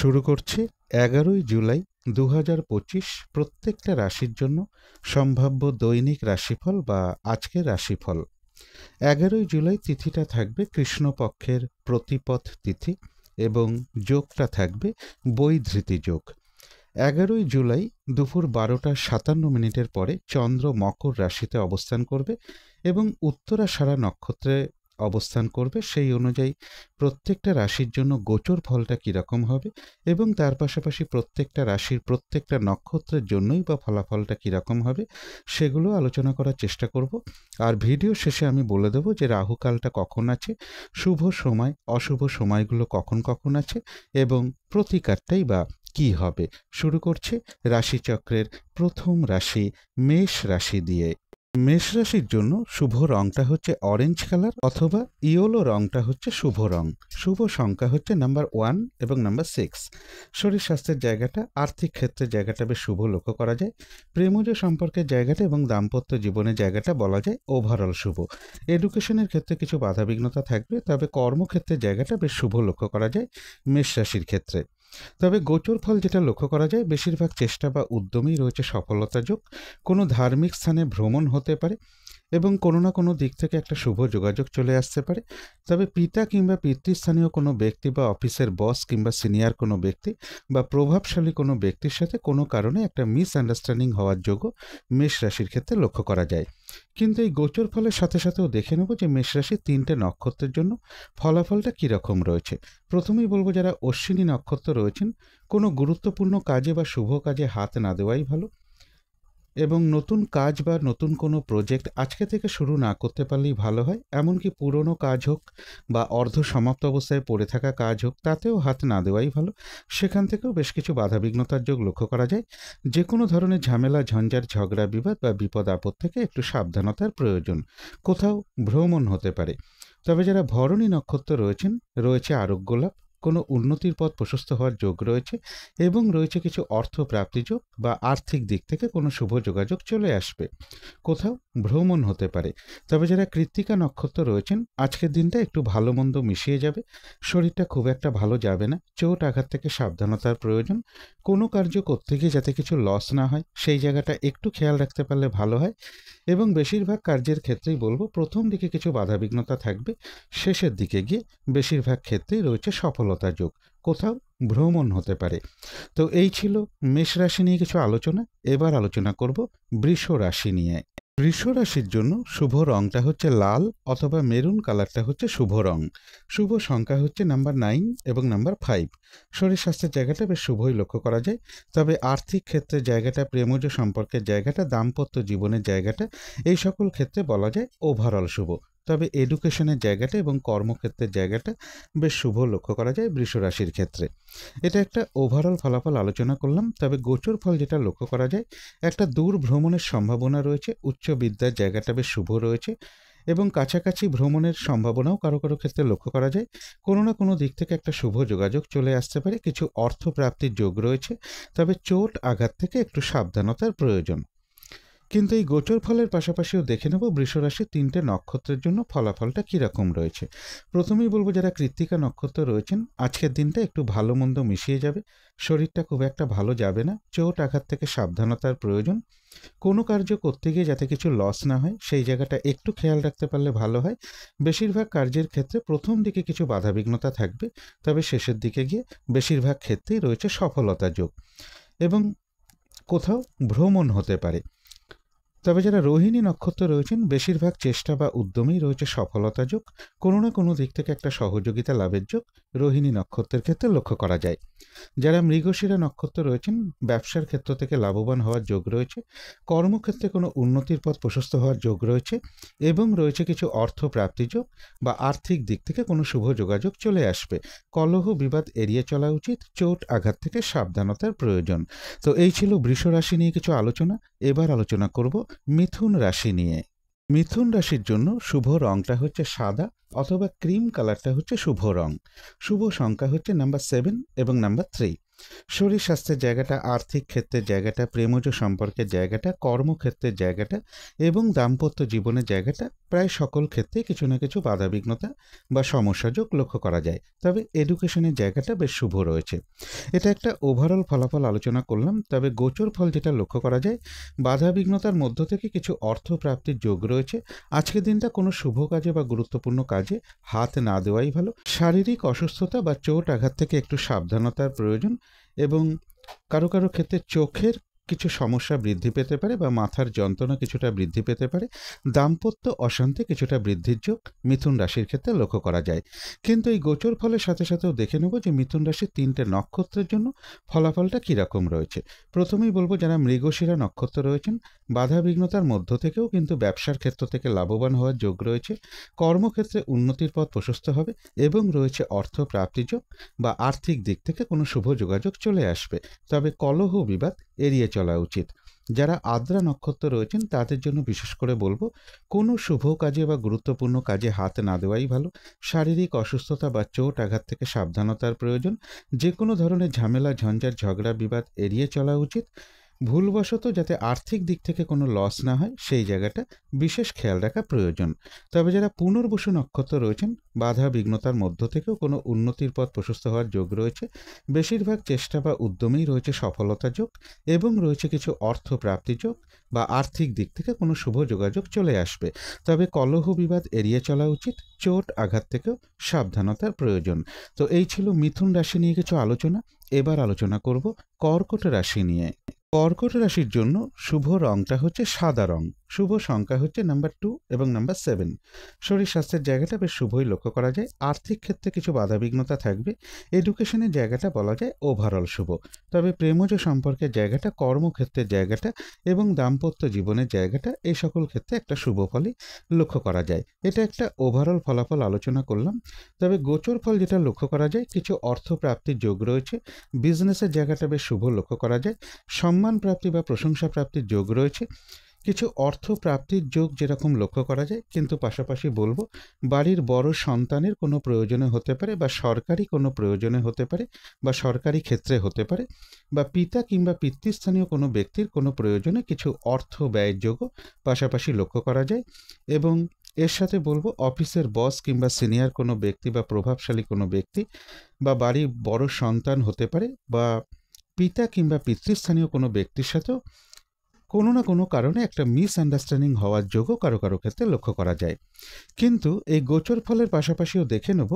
শুরু করছি 11ই জুলাই 2025 প্রত্যেকটা রাশির জন্য সম্ভাব্য দৈনিক রাশিফল বা আজকের রাশিফল। 11ই জুলাই তিথিটা থাকবে কৃষ্ণপক্ষের প্রতিপদ তিথি এবং যোগটা থাকবে বৈধৃতি যোগ। 11ই জুলাই দুপুর 12:57 পরে চন্দ্র মকর রাশিতে অবস্থান করবে এবং উত্তরাষাঢ়া নক্ষত্রে অবস্থান করবে। সেই অনুযায়ী প্রত্যেকটা রাশির জন্য গোচর ফলটা কীরকম হবে এবং তার পাশাপাশি প্রত্যেকটা রাশির প্রত্যেকটা নক্ষত্রের জন্যই বা ফলাফলটা কীরকম হবে সেগুলো আলোচনা করার চেষ্টা করব। আর ভিডিও শেষে আমি বলে দেবো যে রাহুকালটা কখন আছে, শুভ সময় অশুভ সময়গুলো কখন কখন আছে এবং প্রতিকারটাই বা কী হবে। শুরু করছে রাশিচক্রের প্রথম রাশি মেষ রাশি দিয়ে। মেষ রাশির জন্য শুভ রংটা হচ্ছে অরেঞ্জ কালার অথবা ইয়েলো রংটা হচ্ছে শুভ রং। শুভ সংখ্যা হচ্ছে নাম্বার 1 এবং নাম্বার 6। শরীর স্বাস্থ্যের জায়গাটা, আর্থিক ক্ষেত্রের জায়গাটা বেশ শুভ লক্ষ্য করা যায়। প্রেমজ সম্পর্কের জায়গাটা এবং দাম্পত্য জীবনের জায়গাটা বলা যায় ওভারঅল শুভ। এডুকেশনের ক্ষেত্রে কিছু বাধাবিঘ্নতা থাকবে, তবে কর্মক্ষেত্রের জায়গাটা বেশ শুভ লক্ষ্য করা যায় মেষ রাশির ক্ষেত্রে। তবে গোচর ফল যেটা লক্ষ্য করা যায়, বেশিরভাগ চেষ্টা বা উদ্যমেই রয়েছে সফলতা যোগ। কোনো ধার্মিক স্থানে ভ্রমণ হতে পারে এবং কোনো না কোনো দিক থেকে একটা শুভ যোগাযোগ চলে আসতে পারে। তবে পিতা কিংবা পিতৃস্থানীয় কোনো ব্যক্তি বা অফিসের বস কিংবা সিনিয়র কোনো ব্যক্তি বা প্রভাবশালী কোনো ব্যক্তির সাথে কোনো কারণে একটা মিসআন্ডারস্ট্যান্ডিং হওয়ার যোগও মেষ রাশির ক্ষেত্রে লক্ষ্য করা যায়। কিন্তু এই গোচর ফলের সাথে সাথেও দেখে নেব যে মেষ রাশির 3টে নক্ষত্রের জন্য ফলাফলটা কীরকম রয়েছে। প্রথমেই বলবো যারা অশ্বিনী নক্ষত্র রয়েছেন, কোনো গুরুত্বপূর্ণ কাজে বা শুভ কাজে হাত না দেওয়াই ভালো এবং নতুন কাজ বা নতুন কোনো প্রজেক্ট আজকে থেকে শুরু না করতে পারলেই ভালো হয়। এমনকি পুরনো কাজ হোক বা অর্ধ সমাপ্ত অবস্থায় পড়ে থাকা কাজ হোক, তাতেও হাত না দেওয়াই ভালো। সেখান থেকেও বেশ কিছু বাধাবিঘ্নতার যোগ লক্ষ্য করা যায়। যে কোনো ধরনের ঝামেলা, ঝঞ্ঝাট, ঝগড়া, বিবাদ বা বিপদ আপদ থেকে একটু সাবধানতার প্রয়োজন। কোথাও ভ্রমণ হতে পারে। তবে যারা ভরণী নক্ষত্র রয়েছেন, রয়েছে আরোগ্য লাভ, কোনো উন্নতির পথ প্রশস্ত হওয়ার যোগ রয়েছে এবং রয়েছে কিছু অর্থ প্রাপ্তি যোগ বা আর্থিক দিক থেকে কোনো শুভ যোগাযোগ চলে আসবে। কোথাও ভ্রমণ হতে পারে। তবে যারা কৃত্তিকা নক্ষত্র রয়েছেন, আজকের দিনটা একটু ভালো মন্দ মিশিয়ে যাবে। শরীরটা খুব একটা ভালো যাবে না, চোট আঘাত থেকে সাবধানতার প্রয়োজন। কোনো কার্য করতে গিয়ে যাতে কিছু লস না হয় সেই জায়গাটা একটু খেয়াল রাখতে পারলে ভালো হয়। এবং বেশিরভাগ কার্যের ক্ষেত্রেই বলবো প্রথম দিকে কিছু বাধাবিঘ্নতা থাকবে, শেষের দিকে গিয়ে বেশিরভাগ ক্ষেত্রেই রয়েছে সফলতা যোগ। কোথাও ভ্রমণ হতে পারে। তো এই ছিল মেষ রাশি নিয়ে কিছু আলোচনা। এবার আলোচনা করব বৃষ রাশি নিয়ে। বৃষ রাশির জন্য শুভ রংটা হচ্ছে লাল অথবা মেরুন কালারটা হচ্ছে শুভ রং। শুভ সংখ্যা হচ্ছে নাম্বার 9 এবং নাম্বার 5। শরীর স্বাস্থ্যের জায়গাটা বেশ শুভই লক্ষ্য করা যায়। তবে আর্থিক ক্ষেত্রের জায়গাটা, প্রেমজ সম্পর্কের জায়গাটা, দাম্পত্য জীবনের জায়গাটা, এই সকল ক্ষেত্রে বলা যায় ওভারঅল শুভ। তবে এডুকেশনের জায়গাটা এবং কর্মক্ষেত্রের জায়গাটা বেশ শুভ লক্ষ্য করা যায় বৃষ রাশির ক্ষেত্রে। এটা একটা ওভারঅল ফলাফল আলোচনা করলাম। তবে গোচর ফল যেটা লক্ষ্য করা যায়, একটা দূর ভ্রমণের সম্ভাবনা রয়েছে, উচ্চ বিদ্যার জায়গাটা বেশ শুভ রয়েছে এবং কাছাকাছি ভ্রমণের সম্ভাবনাও কারো কারো ক্ষেত্রে লক্ষ্য করা যায়। কোনো না কোনো দিক থেকে একটা শুভ যোগাযোগ চলে আসতে পারে, কিছু অর্থ প্রাপ্তির যোগ রয়েছে। তবে চোট আঘাত থেকে একটু সাবধানতার প্রয়োজন। কিন্তু এই গোচর ফলের পাশাপাশিও দেখে নেব বৃষরাশির 3টে নক্ষত্রের জন্য ফলাফলটা কীরকম রয়েছে। প্রথমেই বলবো যারা কৃত্তিকা নক্ষত্র রয়েছেন, আজকের দিনটা একটু ভালো মন্দ মিশিয়ে যাবে। শরীরটা খুব একটা ভালো যাবে না, চোট আঘাত থেকে সাবধানতার প্রয়োজন। কোনো কার্য করতে গিয়ে যাতে কিছু লস না হয় সেই জায়গাটা একটু খেয়াল রাখতে পারলে ভালো হয়। বেশিরভাগ কার্যের ক্ষেত্রে প্রথম দিকে কিছু বাধাবিঘ্নতা থাকবে, তবে শেষের দিকে গিয়ে বেশিরভাগ ক্ষেত্রেই রয়েছে সফলতা যোগ এবং কোথাও ভ্রমণ হতে পারে। তবে যারা রোহিণী নক্ষত্র রয়েছেন, বেশিরভাগ চেষ্টা বা উদ্যমেই রয়েছে সফলতা যোগ। কোনো না কোনো দিক থেকে একটা সহযোগিতা লাভের যোগ রোহিণী নক্ষত্রের ক্ষেত্রে লক্ষ্য করা যায়। যারা মৃগশিরা নক্ষত্র রয়েছেন, ব্যবসার ক্ষেত্র থেকে লাভবান হওয়ার যোগ রয়েছে। কর্মক্ষেত্রে কোনো উন্নতির পথ প্রশস্ত হওয়ার যোগ রয়েছে এবং রয়েছে কিছু অর্থ প্রাপ্তি যোগ বা আর্থিক দিক থেকে কোনো শুভ যোগাযোগ চলে আসবে। কলহ বিবাদ এড়িয়ে চলা উচিত, চোট আঘাত থেকে সাবধানতার প্রয়োজন। তো এই ছিল বৃষ রাশি নিয়ে কিছু আলোচনা। এবার আলোচনা করব মিথুন রাশি নিয়ে। মিথুন রাশির জন্য শুভ রংটা হচ্ছে সাদা অথবা ক্রিম কালারটা হচ্ছে শুভ রং। শুভ সংখ্যা হচ্ছে নাম্বার 7 এবং নাম্বার 3। শরীর স্বাস্থ্যের জায়গাটা, আর্থিক ক্ষেত্রের জায়গাটা, প্রেমজ সম্পর্কের জায়গাটা, কর্মক্ষেত্রের জায়গাটা এবং দাম্পত্য জীবনের জায়গাটা প্রায় সকল ক্ষেত্রে কিছু না কিছু বাধাবিঘ্নতা বা সমস্যাযোগ লক্ষ্য করা যায়। তবে এডুকেশনের জায়গাটা বেশ শুভ রয়েছে। এটা একটা ওভারঅল ফলাফল আলোচনা করলাম। তবে গোচর ফল যেটা লক্ষ্য করা যায়, বাধাবিঘ্নতার মধ্য থেকে কিছু অর্থ প্রাপ্তির যোগ রয়েছে। আজকের দিনটা কোনো শুভ কাজে বা গুরুত্বপূর্ণ কাজে হাত না দেওয়াই ভালো। শারীরিক অসুস্থতা বা চোট আঘাত থেকে একটু সাবধানতার প্রয়োজন এবং কারো কারো ক্ষেত্রে চোখের কিছু সমস্যা বৃদ্ধি পেতে পারে বা মাথার যন্ত্রণা কিছুটা বৃদ্ধি পেতে পারে। দাম্পত্য অশান্তি কিছুটা বৃদ্ধির যোগ মিথুন রাশির ক্ষেত্রে লক্ষ্য করা যায়। কিন্তু এই গোচর ফলের সাথে সাথেও দেখে নেব যে মিথুন রাশির 3টে নক্ষত্রের জন্য ফলাফলটা কীরকম রয়েছে। প্রথমেই বলবো, যারা মৃগশিরা নক্ষত্র রয়েছেন, বাধাবিঘ্নতার মধ্য থেকেও কিন্তু ব্যবসার ক্ষেত্র থেকে লাভবান হওয়ার যোগ রয়েছে। কর্মক্ষেত্রে উন্নতির পথ প্রশস্ত হবে এবং রয়েছে অর্থ প্রাপ্তি যোগ বা আর্থিক দিক থেকে কোনো শুভ যোগাযোগ চলে আসবে। তবে কলহ বিবাদ এড়িয়ে চলা উচিত। যারা আদ্রা নক্ষত্র রয়েছেন তাদের জন্য বিশেষ করে বলবো, কোনো শুভ কাজে বা গুরুত্বপূর্ণ কাজে হাত না দেওয়াই ভালো। শারীরিক অসুস্থতা বা চোট আঘাত থেকে সাবধানতার প্রয়োজন। যে কোনো ধরনের ঝামেলা, ঝঞ্ঝাট, ঝগড়া, বিবাদ এড়িয়ে চলা উচিত। ভুলবশত যাতে আর্থিক দিক থেকে কোনো লস না হয় সেই জায়গাটা বিশেষ খেয়াল রাখা প্রয়োজন। তবে যারা পুনর্বসু নক্ষত্র রয়েছেন, বাধা বিঘ্নতার মধ্য থেকেও কোনো উন্নতির পথ প্রশস্ত হওয়ার যোগ রয়েছে। বেশিরভাগ চেষ্টা বা উদ্যমেই রয়েছে সফলতা যোগ এবং রয়েছে কিছু অর্থ প্রাপ্তি যোগ বা আর্থিক দিক থেকে কোনো শুভ যোগাযোগ চলে আসবে। তবে কলহ বিবাদ এড়িয়ে চলা উচিত। চোট আঘাত থেকেও সাবধানতার প্রয়োজন। তো এই ছিল মিথুন রাশি নিয়ে কিছু আলোচনা। এবার আলোচনা করব কর্কট রাশি নিয়ে। কর্কট রাশির জন্য শুভ রংটা হচ্ছে সাদা রং। শুভ সংখ্যা হচ্ছে নাম্বার 2 এবং নাম্বার 7। শরীর স্বাস্থ্যের জায়গাটা বেশ শুভই লক্ষ্য করা যায়। আর্থিক ক্ষেত্রে কিছু বাধাবিঘ্নতা থাকবে। এডুকেশনের জায়গাটা বলা যায় ওভারঅল শুভ। তবে প্রেমজ সম্পর্কের জায়গাটা, কর্মক্ষেত্রের জায়গাটা এবং দাম্পত্য জীবনের জায়গাটা, এই সকল ক্ষেত্রে একটা শুভ ফলই লক্ষ্য করা যায়। এটা একটা ওভারঅল ফলাফল আলোচনা করলাম। তবে গোচর ফল যেটা লক্ষ্য করা যায়, কিছু অর্থ প্রাপ্তির যোগ রয়েছে। বিজনেসের জায়গাটা বেশ শুভ লক্ষ্য করা যায়। সম্মান প্রাপ্তি বা প্রশংসা প্রাপ্তির যোগ রয়েছে। কিছু অর্থ প্রাপ্তির যোগ যেরকম লক্ষ্য করা যায়, কিন্তু পাশাপাশি বলবো, বাড়ির বড় সন্তানের কোনো প্রয়োজনে হতে পারে বা সরকারি কোনো প্রয়োজনে হতে পারে বা সরকারি ক্ষেত্রে হতে পারে বা পিতা কিংবা পিতৃস্থানীয় কোনো ব্যক্তির কোনো প্রয়োজনে কিছু অর্থ ব্যয়ের যোগও পাশাপাশি লক্ষ্য করা যায়। এবং এর সাথে বলবো, অফিসের বস কিংবা সিনিয়র কোনো ব্যক্তি বা প্রভাবশালী কোনো ব্যক্তি বা বাড়ির বড় সন্তান হতে পারে বা পিতা কিংবা পিতৃস্থানীয় কোনো ব্যক্তির সাথেও কোনো না কোনো কারণে একটা মিসআন্ডারস্ট্যান্ডিং হওয়ার যোগও কারো কারো ক্ষেত্রে লক্ষ্য করা যায়। কিন্তু এই গোচর ফলের পাশাপাশিও দেখে নেব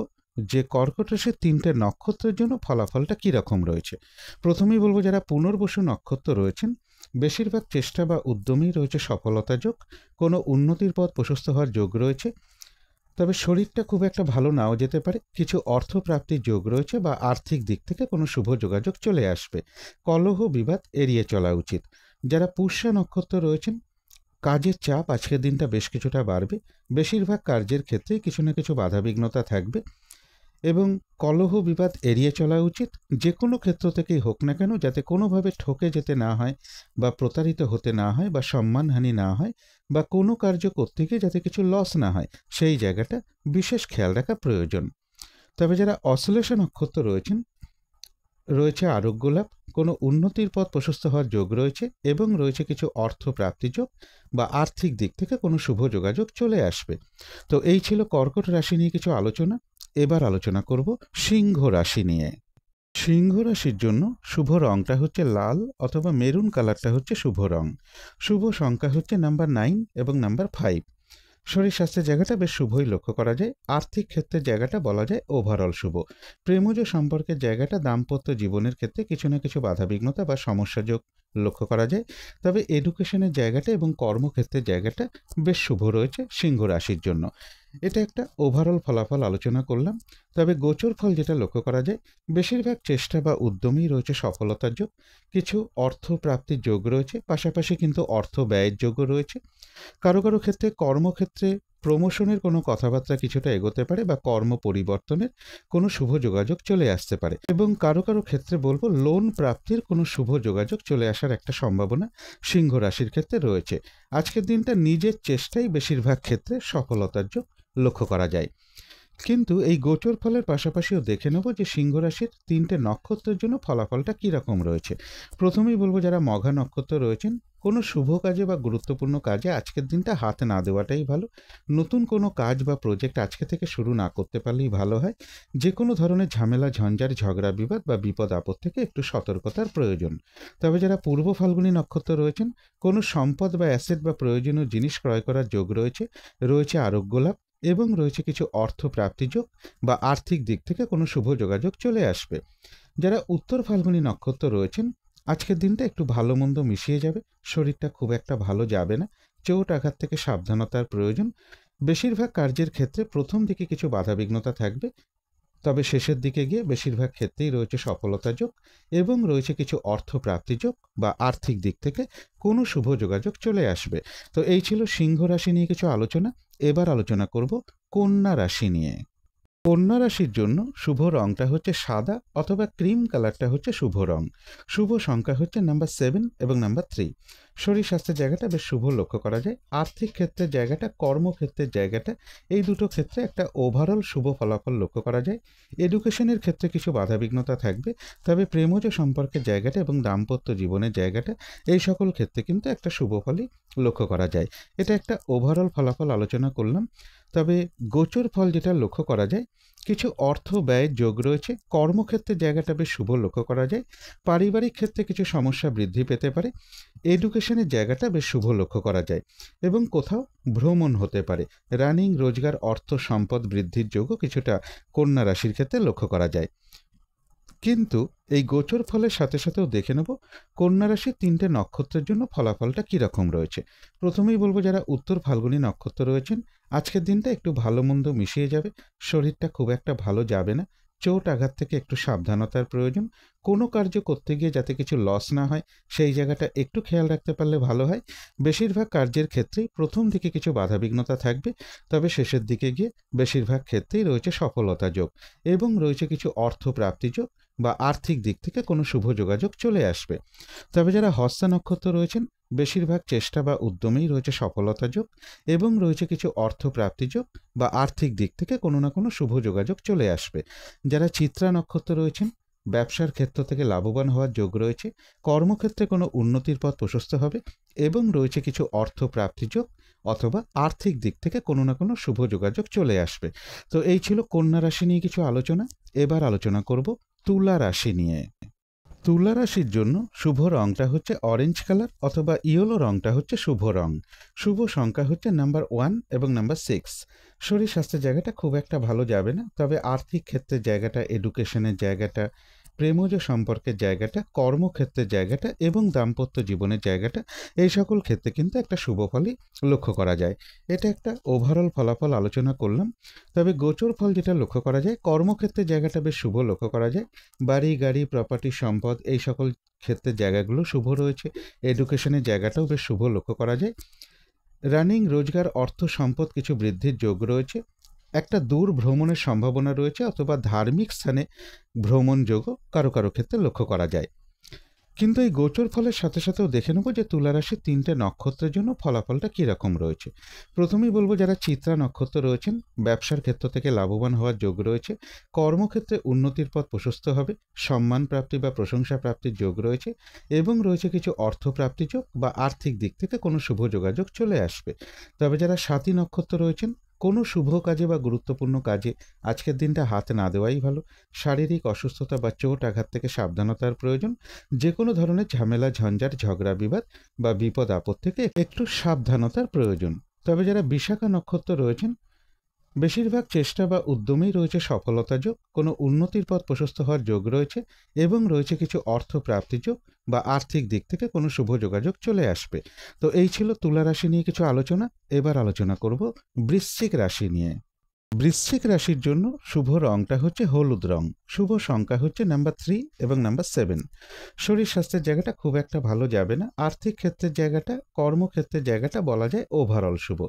যে কর্কট রাশির 3টে নক্ষত্রের জন্য ফলাফলটা কীরকম রয়েছে। প্রথমেই বলবো, যারা পুনর্বসু নক্ষত্র রয়েছেন, বেশিরভাগ চেষ্টা বা উদ্যমেই রয়েছে সফলতা যোগ। কোনো উন্নতির পথ প্রশস্ত হওয়ার যোগ রয়েছে। তবে শরীরটা খুব একটা ভালো নাও যেতে পারে। কিছু অর্থ প্রাপ্তির যোগ রয়েছে বা আর্থিক দিক থেকে কোনো শুভ যোগাযোগ চলে আসবে। কলহ বিবাদ এড়িয়ে চলা উচিত। যারা পুষ্যা নক্ষত্র রয়েছেন, কাজের চাপ আজকের দিনটা বেশ কিছুটা বাড়বে। বেশিরভাগ কার্যের ক্ষেত্রেই কিছু না কিছু বাধাবিঘ্নতা থাকবে এবং কলহ বিবাদ এড়িয়ে চলা উচিত। যে কোনো ক্ষেত্র থেকেই হোক না কেন, যাতে কোনোভাবে ঠকে যেতে না হয় বা প্রতারিত হতে না হয় বা সম্মানহানি না হয় বা কোনো কার্য করতে গিয়ে যাতে কিছু লস না হয়, সেই জায়গাটা বিশেষ খেয়াল রাখা প্রয়োজন। তবে যারা অশ্লেষা নক্ষত্র রয়েছেন, রয়েছে আরোগ্য লাভ, কোনো উন্নতির পথ প্রশস্ত হওয়ার যোগ রয়েছে এবং রয়েছে কিছু অর্থ প্রাপ্তি যোগ বা আর্থিক দিক থেকে কোনো শুভ যোগাযোগ চলে আসবে। তো এই ছিল কর্কট রাশি নিয়ে কিছু আলোচনা। এবার আলোচনা করব সিংহ রাশি নিয়ে। সিংহ রাশির জন্য শুভ রংটা হচ্ছে লাল অথবা মেরুন কালারটা হচ্ছে শুভ রং। শুভ সংখ্যা হচ্ছে নাম্বার 9 এবং নাম্বার 5। শরীর স্বাস্থ্যের জায়গাটা বেশ শুভই লক্ষ্য করা যায়। আর্থিক ক্ষেত্রের জায়গাটা বলা যায় ওভারঅল শুভ। প্রেমজ সম্পর্কের জায়গাটা, দাম্পত্য জীবনের ক্ষেত্রে কিছু না কিছু বাধাবিঘ্নতা বা সমস্যা যোগ লক্ষ্য করা যায়। তবে এডুকেশনের জায়গাটা এবং কর্মক্ষেত্রের জায়গাটা বেশ শুভ রয়েছে সিংহ রাশির জন্য। এটা একটা ওভারঅল ফলাফল আলোচনা করলাম। তবে গোচর ফল যেটা লক্ষ্য করা যায়, বেশিরভাগ চেষ্টা বা উদ্যমেই রয়েছে সফলতার যোগ। কিছু অর্থ প্রাপ্তির যোগ রয়েছে, পাশাপাশি কিন্তু অর্থ ব্যয়ের যোগও রয়েছে। কারো কারো ক্ষেত্রে কর্মক্ষেত্রে প্রমোশনের কোনো কথাবার্তা কিছুটা এগোতে পারে বা কর্ম পরিবর্তনের কোনো শুভ যোগাযোগ চলে আসতে পারে এবং কারো কারো ক্ষেত্রে বলবো, লোন প্রাপ্তির কোনো শুভ যোগাযোগ চলে আসার একটা সম্ভাবনা সিংহ রাশির ক্ষেত্রে রয়েছে। আজকের দিনটা নিজের চেষ্টাই বেশিরভাগ ক্ষেত্রে সফলতার যোগ লক্ষ্য করা যায়। কিন্তু এই গোচর ফলের পাশাপাশিও দেখে নেব যে সিংহ রাশির 3টে নক্ষত্রের জন্য ফলাফলটা কীরকম রয়েছে। প্রথমেই বলবো যারা মঘা নক্ষত্র রয়েছেন, কোনো শুভ কাজে বা গুরুত্বপূর্ণ কাজে আজকের দিনটা হাত না দেওয়াটাই ভালো। নতুন কোনো কাজ বা প্রজেক্ট আজকে থেকে শুরু না করতে পারলেই ভালো হয়। যে কোনো ধরনের ঝামেলা, ঝঞ্ঝাট, ঝগড়া, বিবাদ বা বিপদ আপদ থেকে একটু সতর্কতার প্রয়োজন। তবে যারা পূর্ব ফাল্গুনী নক্ষত্র রয়েছেন, কোনো সম্পদ বা অ্যাসেট বা প্রয়োজনীয় জিনিস ক্রয় করার যোগ রয়েছে, রয়েছে আরোগ্য লাভ এবং রয়েছে কিছু অর্থ প্রাপ্তিযোগ বা আর্থিক দিক থেকে কোনো শুভ যোগাযোগ চলে আসবে। যারা উত্তর ফাল্গুনী নক্ষত্র রয়েছেন, আজকের দিনটা একটু ভালো মন্দ মিশিয়ে যাবে, শরীরটা খুব একটা ভালো যাবে না, চোট আঘাত থেকে সাবধানতার প্রয়োজন। বেশিরভাগ কার্যের ক্ষেত্রে প্রথম দিকে কিছু বাধাবিঘ্নতা থাকবে, তবে শেষের দিকে গিয়ে বেশিরভাগ ক্ষেত্রেই রয়েছে সফলতা যোগ এবং রয়েছে কিছু অর্থ প্রাপ্তিযোগ বা আর্থিক দিক থেকে কোনো শুভ যোগাযোগ চলে আসবে। তো এই ছিল সিংহ রাশি নিয়ে কিছু আলোচনা। এবার আলোচনা করব কন্যা রাশি নিয়ে। কন্যা রাশির জন্য শুভ রংটা হচ্ছে সাদা অথবা ক্রিম কালারটা হচ্ছে শুভ রং। শুভ সংখ্যা হচ্ছে নাম্বার 7 এবং নাম্বার 3। শরীর স্বাস্থ্যের জায়গাটা বেশ শুভ লক্ষ্য করা যায়। আর্থিক ক্ষেত্রের জায়গাটা, কর্মক্ষেত্রের জায়গাটা, এই দুটো ক্ষেত্রে একটা ওভারঅল শুভ ফলাফল লক্ষ্য করা যায়। এডুকেশনের ক্ষেত্রে কিছু বাধাবিঘ্নতা থাকবে, তবে প্রেমজ সম্পর্কের জায়গাটা এবং দাম্পত্য জীবনের জায়গাটা, এই সকল ক্ষেত্রে কিন্তু একটা শুভ ফলই লক্ষ্য করা যায়। এটা একটা ওভারঅল ফলাফল আলোচনা করলাম। তবে গোচর ফল যেটা লক্ষ্য করা যায়, কিছু অর্থ ব্যয়ের যোগ রয়েছে। কর্মক্ষেত্রের জায়গাটা বেশ শুভ লক্ষ্য করা যায়। পারিবারিক ক্ষেত্রে কিছু সমস্যা বৃদ্ধি পেতে পারে। এডুকেশনের জায়গাটা বেশ শুভ লক্ষ্য করা যায় এবং কোথাও ভ্রমণ হতে পারে। রানিং, রোজগার, অর্থ সম্পদ বৃদ্ধির যোগও কিছুটা কন্যা রাশির ক্ষেত্রে লক্ষ্য করা যায়। কিন্তু এই গোচর ফলের সাথে সাথেও দেখে নেব কন্যা রাশির 3টে নক্ষত্রের জন্য ফলাফলটা কীরকম রয়েছে। প্রথমেই বলবো যারা উত্তর ফাল্গুনী নক্ষত্র রয়েছেন, আজকের দিনটা একটু ভালো মন্দ মিশিয়ে যাবে, শরীরটা খুব একটা ভালো যাবে না, চোট আঘাত থেকে একটু সাবধানতার প্রয়োজন। কোনো কার্য করতে গিয়ে যাতে কিছু লস না হয় সেই জায়গাটা একটু খেয়াল রাখতে পারলে ভালো হয়। বেশিরভাগ কার্যের ক্ষেত্রেই প্রথম দিকে কিছু বাধাবিঘ্নতা থাকবে, তবে শেষের দিকে গিয়ে বেশিরভাগ ক্ষেত্রেই রয়েছে সফলতা যোগ এবং রয়েছে কিছু অর্থ প্রাপ্তি যোগ বা আর্থিক দিক থেকে কোনো শুভ যোগাযোগ চলে আসবে। তবে যারা হস্তা নক্ষত্র রয়েছেন, বেশিরভাগ চেষ্টা বা উদ্যমেই রয়েছে সফলতা যোগ এবং রয়েছে কিছু অর্থ প্রাপ্তি যোগ বা আর্থিক দিক থেকে কোনো না কোনো শুভ যোগাযোগ চলে আসবে। যারা চিত্রা নক্ষত্র রয়েছেন, ব্যবসার ক্ষেত্র থেকে লাভবান হওয়ার যোগ রয়েছে। কর্মক্ষেত্রে কোনো উন্নতির পথ প্রশস্ত হবে এবং রয়েছে কিছু অর্থ প্রাপ্তি যোগ অথবা আর্থিক দিক থেকে কোনো না কোনো শুভ যোগাযোগ চলে আসবে। তো এই ছিল কন্যা রাশি নিয়ে কিছু আলোচনা। এবার আলোচনা করব তুলা রাশি নিয়ে। তুলা রাশির জন্য শুভ রংটা হচ্ছে অরেঞ্জ কালার অথবা ইয়েলো রংটা হচ্ছে শুভ রং। শুভ সংখ্যা হচ্ছে নাম্বার 1 এবং নাম্বার 6। শরীর স্বাস্থ্যের জায়গাটা খুব একটা ভালো যাবে না, তবে আর্থিক ক্ষেত্রের জায়গাটা, এডুকেশনের জায়গাটা, প্রেমজ সম্পর্কের জায়গাটা, কর্মক্ষেত্রের জায়গাটা এবং দাম্পত্য জীবনের জায়গাটা, এই সকল ক্ষেত্রে কিন্তু একটা শুভ ফলই লক্ষ্য করা যায়। এটা একটা ওভারঅল ফলাফল আলোচনা করলাম। তবে গোচর ফল যেটা লক্ষ্য করা যায়, কর্মক্ষেত্রের জায়গাটা বেশ শুভ লক্ষ্য করা যায়। বাড়ি, গাড়ি, প্রপার্টি, সম্পদ, এই সকল ক্ষেত্রের জায়গাগুলো শুভ রয়েছে। এডুকেশনের জায়গাটাও বেশ শুভ লক্ষ্য করা যায়। রানিং, রোজগার, অর্থ সম্পদ কিছু বৃদ্ধির যোগ রয়েছে। একটা দূর ভ্রমণের সম্ভাবনা রয়েছে অথবা ধার্মিক স্থানে ভ্রমণ যোগও কারো কারো ক্ষেত্রে লক্ষ্য করা যায়। কিন্তু এই গোচর ফলের সাথে সাথেও দেখে নেব যে তুলা রাশির 3টে নক্ষত্রের জন্য ফলাফলটা কীরকম রয়েছে। প্রথমেই বলবো যারা চিত্রা নক্ষত্র রয়েছেন, ব্যবসার ক্ষেত্র থেকে লাভবান হওয়ার যোগ রয়েছে। কর্মক্ষেত্রে উন্নতির পথ প্রশস্ত হবে, সম্মান প্রাপ্তি বা প্রশংসা প্রাপ্তির যোগ রয়েছে এবং রয়েছে কিছু অর্থ প্রাপ্তি যোগ বা আর্থিক দিক থেকে কোনো শুভ যোগাযোগ চলে আসবে। তবে যারা স্বাতী নক্ষত্র রয়েছেন, কোনো শুভ কাজে বা গুরুত্বপূর্ণ কাজে আজকের দিনটা হাত না দেওয়াই ভালো। শারীরিক অসুস্থতা বা চোট আঘাত থেকে সাবধানতার প্রয়োজন। যে কোনো ধরনের ঝামেলা, ঝঞ্ঝাট, ঝগড়া, বিবাদ বা বিপদ আপদ থেকে একটু সাবধানতার প্রয়োজন। তবে যারা বিশাখা নক্ষত্র রয়েছেন, বেশিরভাগ চেষ্টা বা উদ্যমেই রয়েছে সফলতা যোগ, কোনো উন্নতির পথ প্রশস্ত হওয়ার যোগ রয়েছে এবং রয়েছে কিছু অর্থ প্রাপ্তি যোগ বা আর্থিক দিক থেকে কোনো শুভ যোগাযোগ চলে আসবে। তো এই ছিল তুলা রাশি নিয়ে কিছু আলোচনা। এবার আলোচনা করব বৃশ্চিক রাশি নিয়ে। বৃশ্চিক রাশির জন্য শুভ রংটা হচ্ছে হলুদ রং। শুভ সংখ্যা হচ্ছে নাম্বার 3 এবং নাম্বার 7। শরীর স্বাস্থ্যের জায়গাটা খুব একটা ভালো যাবে না। আর্থিক ক্ষেত্রের জায়গাটা, কর্মক্ষেত্রের জায়গাটা বলা যায় ওভারঅল শুভ।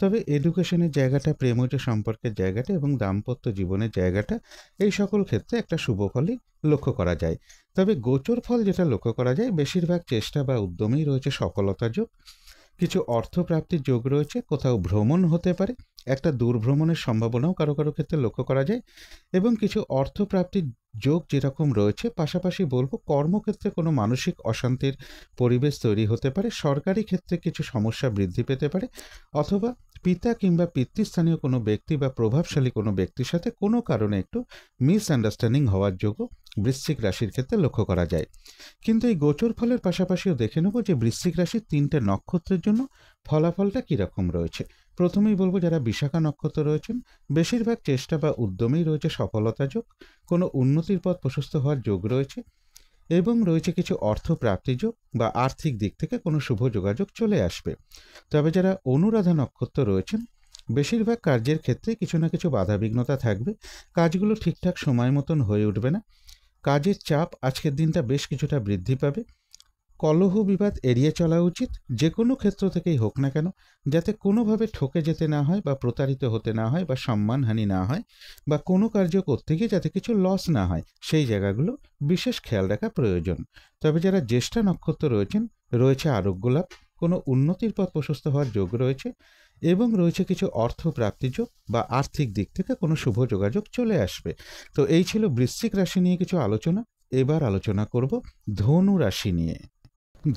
তবে এডুকেশনের জায়গাটা, প্রেমজ সম্পর্কের জায়গাটা এবং দাম্পত্য জীবনের জায়গাটা, এই সকল ক্ষেত্রে একটা শুভ ফলই লক্ষ্য করা যায়। তবে গোচর ফল যেটা লক্ষ্য করা যায়, বেশিরভাগ চেষ্টা বা উদ্যমেই রয়েছে সফলতা যোগ। কিছু অর্থপ্রাপ্তির যোগ রয়েছে, কোথাও ভ্রমণ হতে পারে, একটা দূরভ্রমণের সম্ভাবনাও কারো কারো ক্ষেত্রে লক্ষ্য করা যায়। এবং কিছু অর্থপ্রাপ্তির যোগ যেরকম রয়েছে, পাশাপাশি বলবো কর্মক্ষেত্রে কোনো মানসিক অশান্তির পরিবেশ তৈরি হতে পারে, সরকারি ক্ষেত্রে কিছু সমস্যা বৃদ্ধি পেতে পারে, অথবা পিতা কিংবা পিতৃস্থানীয় কোনো ব্যক্তি বা প্রভাবশালী কোনো ব্যক্তির সাথে কোনো কারণে একটু মিসআন্ডারস্ট্যান্ডিং হওয়ার যোগও বৃশ্চিক রাশির ক্ষেত্রে লক্ষ্য করা যায়। কিন্তু এই গোচর ফলের পাশাপাশিও দেখে নেব যে বৃশ্চিক রাশির 3টে নক্ষত্রের জন্য ফলাফলটা কীরকম রয়েছে। প্রথমেই বলবো যারা বিশাখা নক্ষত্র রয়েছেন, বেশিরভাগ চেষ্টা বা উদ্যমেই রয়েছে সফলতা যোগ, কোনো উন্নতির পথ প্রশস্ত হওয়ার যোগ রয়েছে, এবং রয়েছে কিছু অর্থ প্রাপ্তি যোগ বা আর্থিক দিক থেকে কোনো শুভ যোগাযোগ চলে আসবে। তবে যারা অনুরাধা নক্ষত্র রয়েছেন, বেশিরভাগ কার্যের ক্ষেত্রে কিছু না কিছু বাধাবিঘ্নতা থাকবে, কাজগুলো ঠিকঠাক সময় মতন হয়ে উঠবে না, কাজের চাপ আজকের দিনটা বেশ কিছুটা বৃদ্ধি পাবে। কলহ বিবাদ এড়িয়ে চলা উচিত, যে কোনো ক্ষেত্র থেকেই হোক না কেন, যাতে কোনোভাবে ঠকে যেতে না হয় বা প্রতারিত হতে না হয় বা সম্মানহানি না হয়, বা কোনো কার্য করতে গিয়ে যাতে কিছু লস না হয়, সেই জায়গাগুলো বিশেষ খেয়াল রাখা প্রয়োজন। তবে যারা জ্যেষ্ঠা নক্ষত্র রয়েছেন, রয়েছে আরোগ্য লাভ, কোনো উন্নতির পথ প্রশস্ত হওয়ার যোগ রয়েছে, এবং রয়েছে কিছু অর্থ প্রাপ্তি যোগ বা আর্থিক দিক থেকে কোনো শুভ যোগাযোগ চলে আসবে। তো এই ছিল বৃশ্চিক রাশি নিয়ে কিছু আলোচনা। এবার আলোচনা করব ধনু রাশি নিয়ে।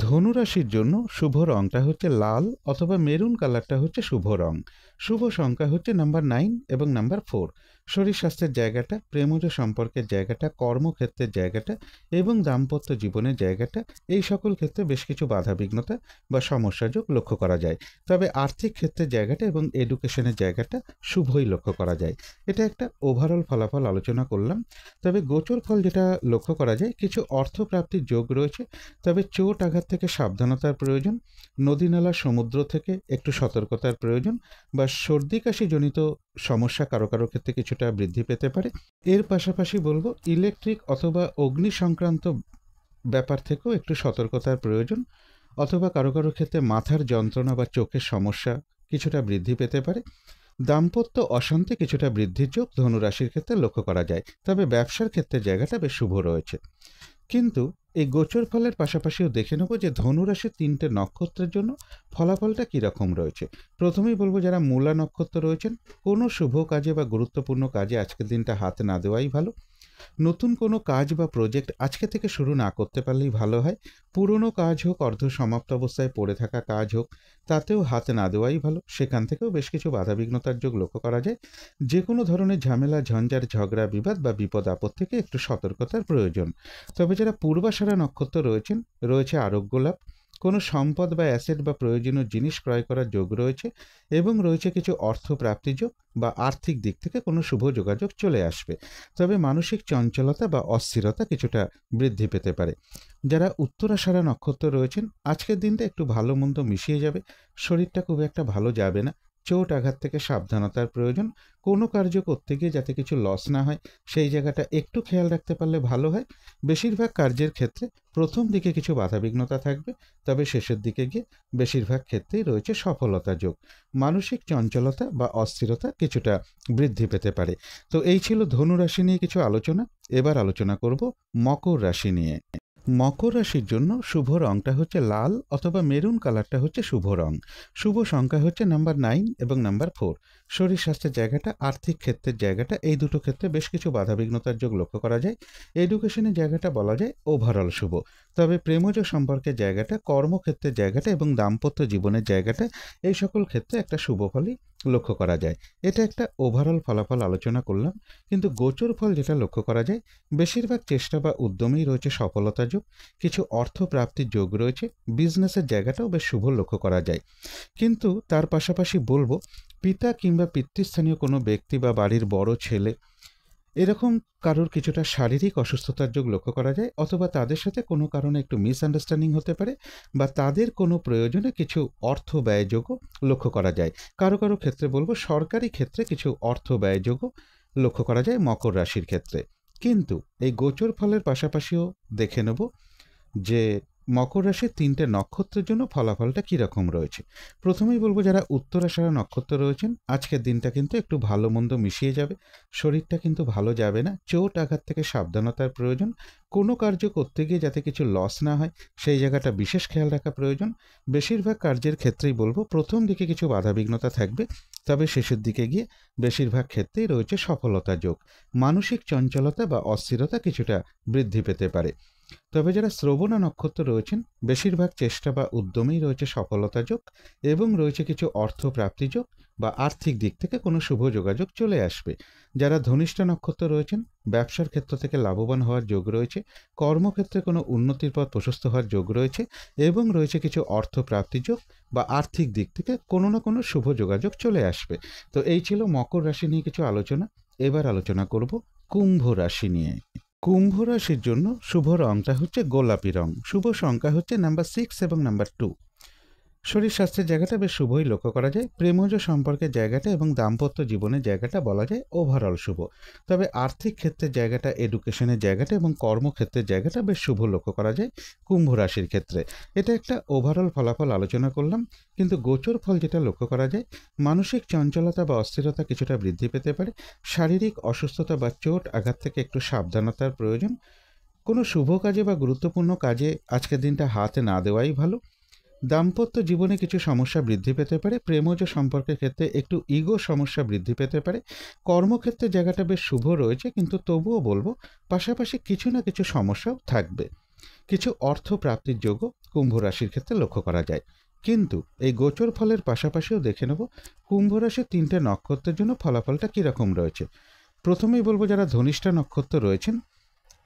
ধনু রাশির জন্য শুভ রংটা হচ্ছে লাল অথবা মেরুন কালারটা হচ্ছে শুভ রং। শুভ সংখ্যা হচ্ছে নাম্বার 9 এবং নাম্বার 4। শরীর স্বাস্থ্যের জায়গাটা, প্রেমজ সম্পর্কের জায়গাটা, কর্মক্ষেত্রের জায়গাটা এবং দাম্পত্য জীবনের জায়গাটা, এই সকল ক্ষেত্রে বেশ কিছু বাধাবিঘ্নতা বা সমস্যাযোগ লক্ষ্য করা যায়। তবে আর্থিক ক্ষেত্রের জায়গাটা এবং এডুকেশনের জায়গাটা শুভই লক্ষ্য করা যায়। এটা একটা ওভারঅল ফলাফল আলোচনা করলাম। তবে গোচর ফল যেটা লক্ষ্য করা যায়, কিছু অর্থপ্রাপ্তির যোগ রয়েছে, তবে চোট আঘাত থেকে সাবধানতার প্রয়োজন, নদী নালা সমুদ্র থেকে একটু সতর্কতার প্রয়োজন, বা সর্দি কাশি জনিত সমস্যা কারো কারো ক্ষেত্রে কিছুটা বৃদ্ধি পেতে পারে। এর পাশাপাশি বলবো ইলেকট্রিক অথবা অগ্নি সংক্রান্ত ব্যাপার থেকেও একটু সতর্কতার প্রয়োজন, অথবা কারো কারো ক্ষেত্রে মাথার যন্ত্রণা বা চোখের সমস্যা কিছুটা বৃদ্ধি পেতে পারে। দাম্পত্য অশান্তি কিছুটা বৃদ্ধির যোগ ধনুরাশির ক্ষেত্রে লক্ষ্য করা যায়। তবে ব্যবসার ক্ষেত্রে জায়গাটা বেশ শুভ রয়েছে। কিন্তু এই গোচর ফলের পাশাপাশিও দেখে নেব যে ধনুরাশির 3টে নক্ষত্রের জন্য ফলাফলটা কীরকম রয়েছে। প্রথমেই বলবো যারা মূলা নক্ষত্র রয়েছেন, কোনো শুভ কাজে বা গুরুত্বপূর্ণ কাজে আজকের দিনটা হাত না দেওয়াই ভালো। নতুন কোনো কাজ বা প্রজেক্ট আজকে থেকে শুরু না করতে পারলেই ভালো হয়। পুরনো কাজ হোক, অর্ধ সমাপ্ত অবস্থায় পড়ে থাকা কাজ হোক, তাতেও হাত না দেওয়াই ভালো। সেখান থেকেও বেশ কিছু বাধাবিঘ্নতার যোগ লক্ষ্য করা যায়। যে কোনো ধরনের ঝামেলা, ঝঞ্ঝাট, ঝগড়া, বিবাদ বা বিপদ আপদ থেকে একটু সতর্কতার প্রয়োজন। তবে যারা পূর্বাষাঢ়া নক্ষত্র রয়েছেন, রয়েছে আরোগ্য লাভ, কোনো সম্পদ বা অ্যাসেট বা প্রয়োজনীয় জিনিস ক্রয় করার যোগ রয়েছে, এবং রয়েছে কিছু অর্থ প্রাপ্তি যোগ বা আর্থিক দিক থেকে কোনো শুভ যোগাযোগ চলে আসবে। তবে মানসিক চঞ্চলতা বা অস্থিরতা কিছুটা বৃদ্ধি পেতে পারে। যারা উত্তরাষাঢ়া নক্ষত্র রয়েছেন, আজকের দিনটা একটু ভালো মন্দ মিশিয়ে যাবে, শরীরটা খুব একটা ভালো যাবে না, চোট আঘাত থেকে সাবধানতার প্রয়োজন। কোনো কার্য করতে গিয়ে যাতে কিছু লস না হয়, সেই জায়গাটা একটু খেয়াল রাখতে পারলে ভালো হয়। বেশিরভাগ কার্যের ক্ষেত্রে প্রথম দিকে কিছু বাধাবিঘ্নতা থাকবে, তবে শেষের দিকে গিয়ে বেশিরভাগ ক্ষেত্রেই রয়েছে সফলতা যোগ। মানসিক চঞ্চলতা বা অস্থিরতা কিছুটা বৃদ্ধি পেতে পারে। তো এই ছিল ধনু রাশি নিয়ে কিছু আলোচনা। এবার আলোচনা করব মকর রাশি নিয়ে। মকর রাশির জন্য শুভ রংটা হচ্ছে লাল অথবা মেরুন কালারটা হচ্ছে শুভ রং। শুভ সংখ্যা হচ্ছে নাম্বার 9 এবং নাম্বার 4। শরীর স্বাস্থ্যের জায়গাটা, আর্থিক ক্ষেত্রের জায়গাটা, এই দুটো ক্ষেত্রে বেশ কিছু বাধাবিঘ্নতার যোগ লক্ষ্য করা যায়। এডুকেশনের জায়গাটা বলা যায় ওভারঅল শুভ। তবে প্রেমজ সম্পর্কের জায়গাটা, কর্মক্ষেত্রের জায়গাটা এবং দাম্পত্য জীবনের জায়গাটা, এই সকল ক্ষেত্রে একটা শুভ ফলই লক্ষ্য করা যায়। এটা একটা ওভারঅল ফলাফল আলোচনা করলাম। কিন্তু গোচর ফল যেটা লক্ষ্য করা যায়, বেশিরভাগ চেষ্টা বা উদ্যমেই রয়েছে সফলতা যোগ, কিছু অর্থ প্রাপ্তির যোগ রয়েছে, বিজনেসের জায়গাটাও বেশ শুভ লক্ষ্য করা যায়। কিন্তু তার পাশাপাশি বলবো পিতা কিংবা পিতৃস্থানীয় কোনো ব্যক্তি বা বাড়ির বড় ছেলে, এরকম কারোর কিছুটা শারীরিক অসুস্থতার যোগ লক্ষ্য করা যায়, অথবা তাদের সাথে কোনো কারণে একটু মিসআন্ডারস্ট্যান্ডিং হতে পারে, বা তাদের কোনো প্রয়োজনে কিছু অর্থ ব্যয়যোগও লক্ষ্য করা যায়। কারো কারো ক্ষেত্রে বলবো সরকারি ক্ষেত্রে কিছু অর্থ ব্যয়যোগও লক্ষ্য করা যায় মকর রাশির ক্ষেত্রে। কিন্তু এই গোচর ফলের পাশাপাশিও দেখে নেব যে মকর রাশির 3টে নক্ষত্রের জন্য ফলাফলটা কীরকম রয়েছে। প্রথমেই বলবো যারা উত্তরাষাঢ়া নক্ষত্র রয়েছেন, আজকের দিনটা কিন্তু একটু ভালো মন্দ মিশিয়ে যাবে। শরীরটা কিন্তু ভালো যাবে না, চোট আঘাত থেকে সাবধানতার প্রয়োজন। কোনো কার্য করতে গিয়ে যাতে কিছু লস না হয় সেই জায়গাটা বিশেষ খেয়াল রাখা প্রয়োজন। বেশিরভাগ কার্যের ক্ষেত্রেই বলবো প্রথম দিকে কিছু বাধাবিঘ্নতা থাকবে, তবে শেষের দিকে গিয়ে বেশিরভাগ ক্ষেত্রেই রয়েছে সফলতা যোগ। মানসিক চঞ্চলতা বা অস্থিরতা কিছুটা বৃদ্ধি পেতে পারে। তবে যারা শ্রবণা নক্ষত্র রয়েছেন, বেশিরভাগ চেষ্টা বা উদ্যমেই রয়েছে সফলতা যোগ এবং রয়েছে কিছু অর্থ প্রাপ্তি যোগ বা আর্থিক দিক থেকে কোনো শুভ যোগাযোগ চলে আসবে। যারা ধনিষ্ঠা নক্ষত্র রয়েছেন, ব্যবসার ক্ষেত্র থেকে লাভবান হওয়ার যোগ রয়েছে, কর্মক্ষেত্রে কোনো উন্নতির পথ প্রশস্ত হওয়ার যোগ রয়েছে এবং রয়েছে কিছু অর্থ প্রাপ্তি যোগ বা আর্থিক দিক থেকে কোনো না কোনো শুভ যোগাযোগ চলে আসবে। তো এই ছিল মকর রাশি নিয়ে কিছু আলোচনা। এবার আলোচনা করব কুম্ভ রাশি নিয়ে। কুম্ভ রাশির জন্য শুভ রংটা হচ্ছে গোলাপি রং, শুভ সংখ্যা হচ্ছে নাম্বার 6 এবং নাম্বার 2। শরীর স্বাস্থ্যের জায়গাটা বেশ শুভই লক্ষ্য করা যায়। প্রেমজ সম্পর্কের জায়গাটা এবং দাম্পত্য জীবনের জায়গাটা বলা যায় ওভারঅল শুভ। তবে আর্থিক ক্ষেত্রের জায়গাটা, এডুকেশনের জায়গাটা এবং কর্মক্ষেত্রের জায়গাটা বেশ শুভ লক্ষ্য করা যায় কুম্ভ রাশির ক্ষেত্রে। এটা একটা ওভারঅল ফলাফল আলোচনা করলাম, কিন্তু গোচর ফল যেটা লক্ষ্য করা যায়, মানসিক চঞ্চলতা বা অস্থিরতা কিছুটা বৃদ্ধি পেতে পারে। শারীরিক অসুস্থতা বা চোট আঘাত থেকে একটু সাবধানতার প্রয়োজন। কোনো শুভ কাজে বা গুরুত্বপূর্ণ কাজে আজকের দিনটা হাতে না দেওয়াই ভালো। দাম্পত্য জীবনে কিছু সমস্যা বৃদ্ধি পেতে পারে। প্রেমজ সম্পর্কের ক্ষেত্রে একটু ইগো সমস্যা বৃদ্ধি পেতে পারে। কর্মক্ষেত্রে জায়গাটা বেশ শুভ রয়েছে, কিন্তু তবুও বলবো পাশাপাশি কিছু না কিছু সমস্যাও থাকবে। কিছু অর্থ প্রাপ্তির যোগও কুম্ভ রাশির ক্ষেত্রে লক্ষ্য করা যায়। কিন্তু এই গোচর ফলের পাশাপাশিও দেখে নেব কুম্ভ রাশির 3টে নক্ষত্রের জন্য ফলাফলটা কীরকম রয়েছে। প্রথমেই বলবো যারা ধনিষ্ঠা নক্ষত্র রয়েছেন,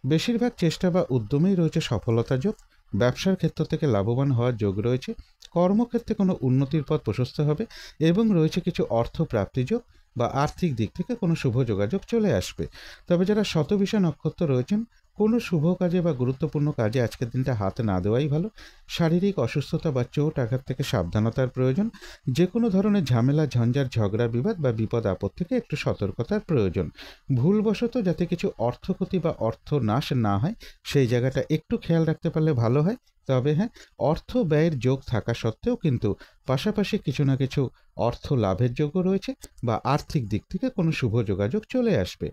বেশিরভাগ চেষ্টা বা উদ্যমেই রয়েছে সফলতা যোগ। ব্যবসার ক্ষেত্র থেকে লাভবান হওয়ার যোগ রয়েছে। কর্মক্ষেত্রে কোনো উন্নতির পথ প্রশস্ত হবে এবং রয়েছে কিছু অর্থ প্রাপ্তি যোগ বা আর্থিক দিক থেকে কোনো শুভ যোগাযোগ চলে আসবে। তবে যারা শতবিষা নক্ষত্র রয়েছেন, কোনো শুভ কাজে বা গুরুত্বপূর্ণ কাজে আজকের দিনটা হাত না দেওয়াই ভালো। শারীরিক অসুস্থতা বা চোট আঘাত থেকে সাবধানতার প্রয়োজন। যে কোনো ধরনের ঝামেলা, ঝঞ্ঝাট, ঝগড়া, বিবাদ বা বিপদ আপদ থেকে একটু সতর্কতার প্রয়োজন। ভুলবশত যাতে কিছু অর্থক্ষতি বা অর্থ নাশ না হয় সেই জায়গাটা একটু খেয়াল রাখতে পারলে ভালো হয়। তবে হ্যাঁ, অর্থ ব্যয়ের যোগ থাকা সত্ত্বেও কিন্তু পাশাপাশি কিছু না কিছু অর্থ লাভের যোগও রয়েছে বা আর্থিক দিক থেকে কোনো শুভ যোগাযোগ চলে আসবে।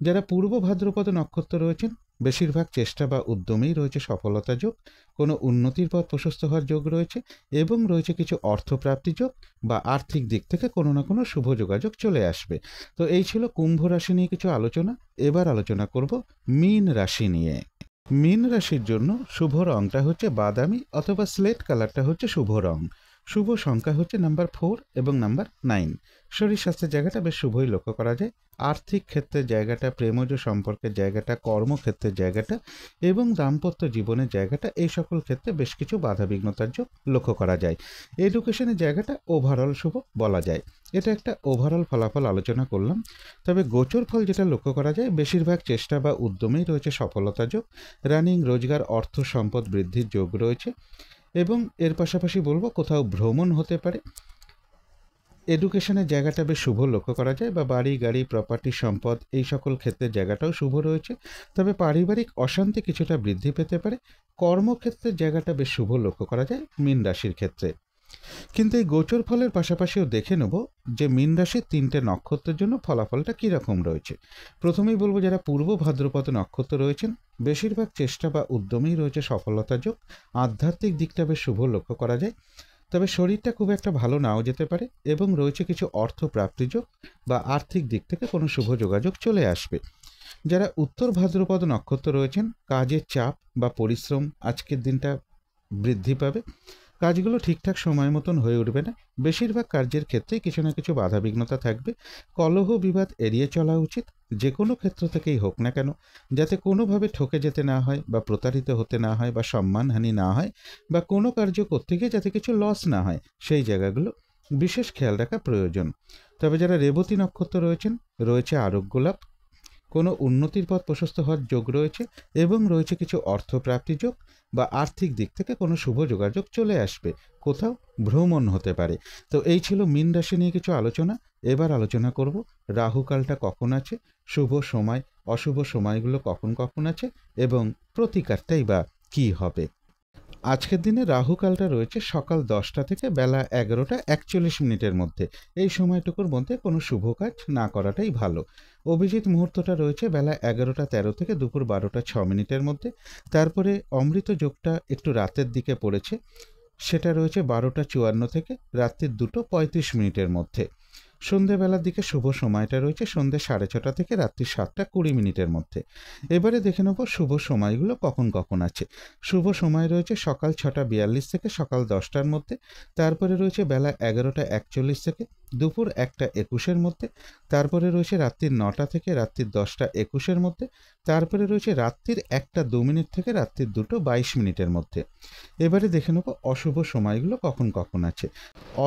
যারা পূর্ব ভাদ্রপদ নক্ষত্র রয়েছেন, বেশিরভাগ চেষ্টা বা উদ্যমেই রয়েছে সফলতা যোগ। কোনো উন্নতির পথ প্রশস্ত হওয়ার যোগ রয়েছে এবং রয়েছে কিছু অর্থপ্রাপ্তি যোগ বা আর্থিক দিক থেকে কোনো না কোনো শুভ যোগাযোগ চলে আসবে। তো এই ছিল কুম্ভ রাশি নিয়ে কিছু আলোচনা। এবার আলোচনা করব মীন রাশি নিয়ে। মীন রাশির জন্য শুভ রংটা হচ্ছে বাদামি অথবা স্লেট কালারটা হচ্ছে শুভ রং। শুভ সংখ্যা হচ্ছে নাম্বার 4 এবং নাম্বার 9। শরীর স্বাস্থ্যের জায়গাটা বেশ শুভই লক্ষ্য করা যায়। আর্থিক ক্ষেত্রের জায়গাটা, প্রেমজ সম্পর্কের জায়গাটা, কর্মক্ষেত্রের জায়গাটা এবং দাম্পত্য জীবনের জায়গাটা, এই সকল ক্ষেত্রে বেশ কিছু বাধাবিঘ্নতার যোগ লক্ষ্য করা যায়। এডুকেশনের জায়গাটা ওভারঅল শুভ বলা যায়। এটা একটা ওভারঅল ফলাফল আলোচনা করলাম। তবে গোচর ফল যেটা লক্ষ্য করা যায়, বেশিরভাগ চেষ্টা বা উদ্যমেই রয়েছে সফলতা যোগ। রানিং, রোজগার, অর্থ সম্পদ বৃদ্ধির যোগ রয়েছে এবং এর পাশাপাশি বলবো কোথাও ভ্রমণ হতে পারে। এডুকেশনের জায়গাটা বেশ শুভ লক্ষ্য করা যায় বা বাড়ি, গাড়ি, প্রপার্টি, সম্পদ এই সকল ক্ষেত্রের জায়গাটাও শুভ রয়েছে। তবে পারিবারিক অশান্তি কিছুটা বৃদ্ধি পেতে পারে। কর্মক্ষেত্রের জায়গাটা বেশ শুভ লক্ষ্য করা যায় মীন রাশির ক্ষেত্রে। কিন্তু এই গোচর ফলের পাশাপাশিও দেখে নেব যে মীন রাশির 3টে নক্ষত্রের জন্য ফলাফলটা কীরকম রয়েছে। প্রথমেই বলবো যারা পূর্ব ভাদ্রপদ নক্ষত্র রয়েছেন, বেশিরভাগ চেষ্টা বা উদ্যমেই রয়েছে সফলতা যোগ। আধ্যাত্মিক দিকটা বেশ শুভ লক্ষ্য করা যায়। তবে শরীরটা খুব একটা ভালো নাও যেতে পারে এবং রয়েছে কিছু অর্থ প্রাপ্তি যোগ বা আর্থিক দিক থেকে কোনো শুভ যোগাযোগ চলে আসবে। যারা উত্তর ভাদ্রপদ নক্ষত্র রয়েছেন, কাজের চাপ বা পরিশ্রম আজকের দিনটা বৃদ্ধি পাবে। কাজগুলো ঠিকঠাক সময় মতন হয়ে উঠবে না। বেশিরভাগ কার্যের ক্ষেত্রেই কিছু না কিছু বাধাবিঘ্নতা থাকবে। কলহ বিবাদ এড়িয়ে চলা উচিত, যে কোনো ক্ষেত্র থেকেই হোক না কেন, যাতে কোনোভাবে ঠকে যেতে না হয় বা প্রতারিত হতে না হয় বা সম্মানহানি না হয় বা কোনো কার্য করতে গিয়ে যাতে কিছু লস না হয় সেই জায়গাগুলো বিশেষ খেয়াল রাখা প্রয়োজন। তবে যারা রেবতী নক্ষত্র রয়েছেন, রয়েছে আরোগ্য লাভ। কোনো উন্নতির পথ প্রশস্ত হওয়ার যোগ রয়েছে এবং রয়েছে কিছু অর্থপ্রাপ্তি যোগ বা আর্থিক দিক থেকে কোনো শুভ যোগাযোগ চলে আসবে। কোথাও ভ্রমণ হতে পারে। তো এই ছিল মীন রাশি নিয়ে কিছু আলোচনা। এবার আলোচনা করব রাহুকালটা কখন আছে, শুভ সময়, অশুভ সময়গুলো কখন কখন আছে এবং প্রতিকারটাই বা কী হবে। আজকের দিনে রাহুকালটা রয়েছে সকাল 10টা থেকে বেলা 11টা 41 মধ্যে। এই সময়টুকুর মধ্যে কোনো শুভ কাজ না করাটাই ভালো। অভিজিৎ মুহূর্তটা রয়েছে বেলা 11টা 13 থেকে দুপুর 12টা 6 মধ্যে। তারপরে অমৃত যোগটা একটু রাতের দিকে পড়েছে, সেটা রয়েছে 12টা 54 থেকে রাত্রির 2টা 35 মধ্যে। সন্ধেবেলার দিকে শুভ সময়টা রয়েছে সন্ধে 6:30 থেকে রাত্রি 7টা 20 মধ্যে। এবারে দেখে নেব শুভ সময়গুলো কখন কখন আছে। শুভ সময় রয়েছে সকাল 6টা 42 থেকে সকাল 10টার মধ্যে। তারপরে রয়েছে বেলা 11টা 41 থেকে দুপুর 1টা 21 মধ্যে। তারপরে রয়েছে রাত্রির 9টা থেকে রাত্রির 10টা 21 মধ্যে। তারপরে রয়েছে রাত্রির 1টা 2 থেকে রাত্রির 2টো 22 মধ্যে। এবারে দেখে নেব অশুভ সময়গুলো কখন কখন আছে।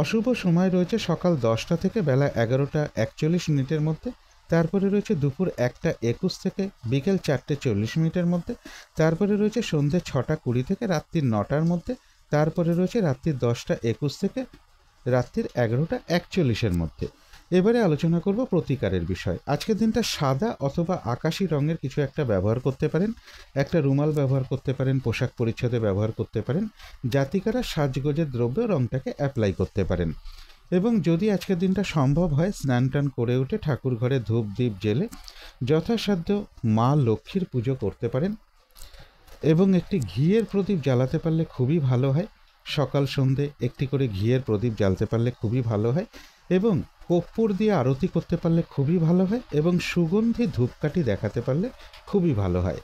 অশুভ সময় রয়েছে সকাল 10টা থেকে বেলা 11টা 41 মধ্যে। তারপরে রয়েছে দুপুর 1টা 21 থেকে বিকেল 4টে 40 মধ্যে। তারপরে রয়েছে সন্ধ্যে 6টা 20 থেকে রাত্রির 9টার মধ্যে। তারপরে রয়েছে রাত্রির 10টা 21 থেকে রাত্রির 11টা 41 মধ্যে। এবারে আলোচনা করব প্রতিকারের বিষয়। আজকের দিনটা সাদা অথবা আকাশি রঙের কিছু একটা ব্যবহার করতে পারেন, একটা রুমাল ব্যবহার করতে পারেন, পোশাক পরিচ্ছদে ব্যবহার করতে পারেন। জাতিকারা সাজগোজের দ্রব্য রঙটাকে অ্যাপ্লাই করতে পারেন। এবং যদি আজকের দিনটা সম্ভব হয় স্নান টান করে উঠে ঠাকুর ঘরে ধূপ দ্বীপ জেলে যথাসাধ্য মা লক্ষ্মীর পুজো করতে পারেন এবং একটি ঘিয়ের প্রদীপ জ্বালাতে পারলে খুবই ভালো হয়। সকাল সন্ধে একটি করে ঘিয়ের প্রদীপ জ্বালতে পারলে খুবই ভালো হয় এবং কর্পূর দিয়ে আরতি করতে পারলে খুবই ভালো হয় এবং সুগন্ধি ধূপকাঠি দেখাতে পারলে খুবই ভালো হয়।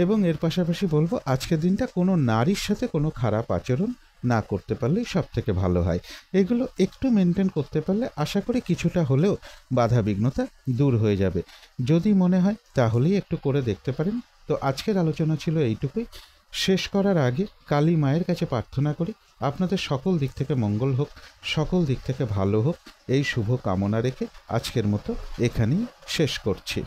এবং এর পাশাপাশি বলবো আজকের দিনটা কোনো নারীর সাথে কোনো খারাপ আচরণ না করতে পারলেই সব থেকে ভালো হয়। এগুলো একটু মেনটেন করতে পারলে আশা করি কিছুটা হলেও বাধা বিঘ্নতা দূর হয়ে যাবে। যদি মনে হয় তাহলেই একটু করে দেখতে পারেন। তো আজকের আলোচনা ছিল এইটুকুই। শেষ করার আগে কালী মায়ের কাছে প্রার্থনা করি আপনাদের সকল দিক থেকে মঙ্গল হোক, সকল দিক থেকে ভালো হোক, এই শুভ কামনা রেখে আজকের মতো এখানেই শেষ করছি।